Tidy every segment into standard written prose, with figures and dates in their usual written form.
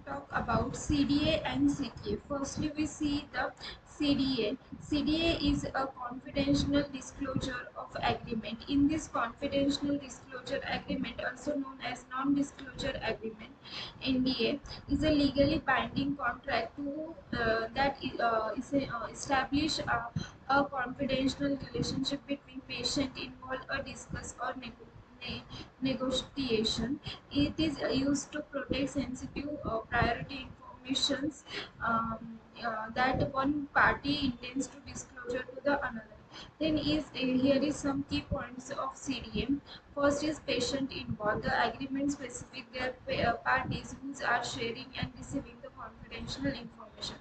talk about CDA and CTA. Firstly, we see the CDA. CDA is a confidential disclosure of agreement. In this confidential disclosure agreement, also known as non-disclosure agreement, NDA, is a legally binding contract that establish a confidential relationship between patient involved or discuss or negotiation. It is used to protect sensitive priority informations that one party intends to disclosure to the another. Then here is some key points of CDM. First is patient involved. The agreement specific their parties who are sharing and receiving the confidential information.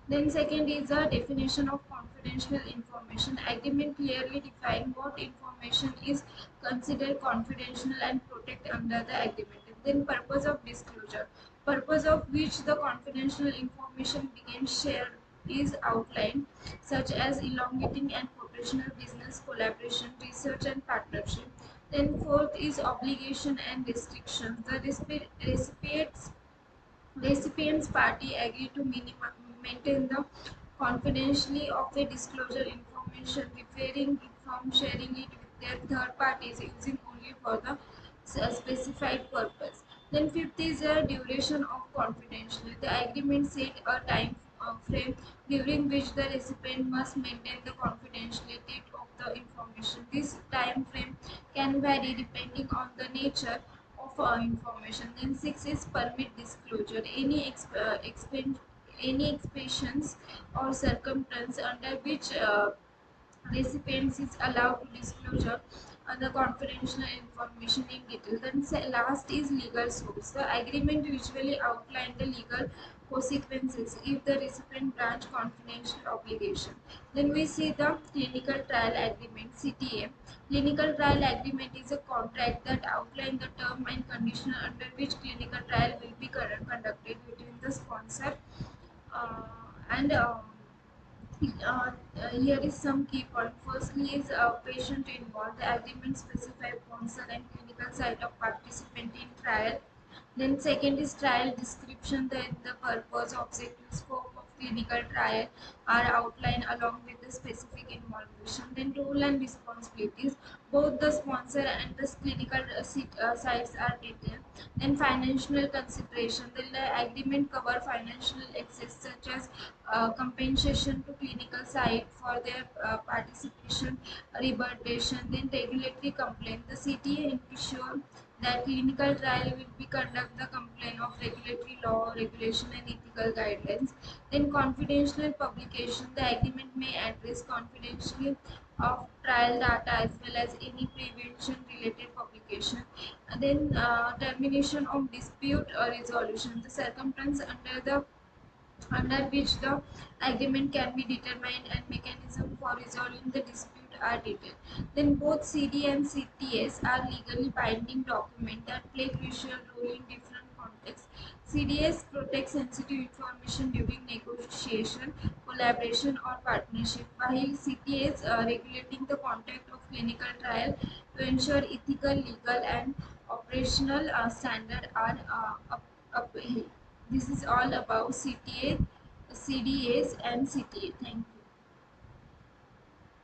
Then second is a definition of confidential information. Agreement clearly define what information is considered confidential and protect under the agreement. Then purpose of disclosure. Purpose of which the confidential information began shared is outlined, such as elongating and professional business collaboration, research and partnership. Then fourth is obligation and restrictions. The recipient's party agree to maintain the confidentiality of the disclosure information, refraining from sharing it with their third parties using only for the specified purpose. Then fifth is a duration of confidentiality. The agreement set a time frame during which the recipient must maintain the confidentiality of the information. This time frame can vary depending on the nature of information. Then six is permit disclosure. Any expressions or circumstance under which recipients is allowed to disclosure the confidential information in detail. Then last is legal source. The agreement usually outline the legal consequences if the recipient branch confidential obligation. Then we see the clinical trial agreement, CTA. Clinical trial agreement is a contract that outlines the term and condition under which clinical trial will be conducted between the sponsor and here is some key point. Firstly is patient involved. The agreement specify sponsor and clinical site of participant in trial. Then second is trial description. The purpose, objective, scope of clinical trial are outlined along with the specific involvement. Then role and responsibilities. Both the sponsor and the clinical sites are detailed. Then financial consideration. The agreement cover financial excess such as compensation to clinical site for their participation, remuneration. Then regulatory complaint. The CTA ensure that clinical trial will be conduct the complaint of regulatory law, regulation and ethical guidelines. Then confidential publication. The agreement may address confidentially of trial data as well as any prevention related publication. And then termination of dispute or resolution. The circumstance under which the agreement can be determined and mechanism for resolving the dispute are detailed. Then both CD and CTS are legally binding documents that play crucial role in different contexts. CDS protects sensitive information during negotiation, collaboration or partnership, while CTS regulating the conduct of clinical trial to ensure ethical, legal and operational standards are upheld. This is all about CTA, CDAs and CTA. Thank you.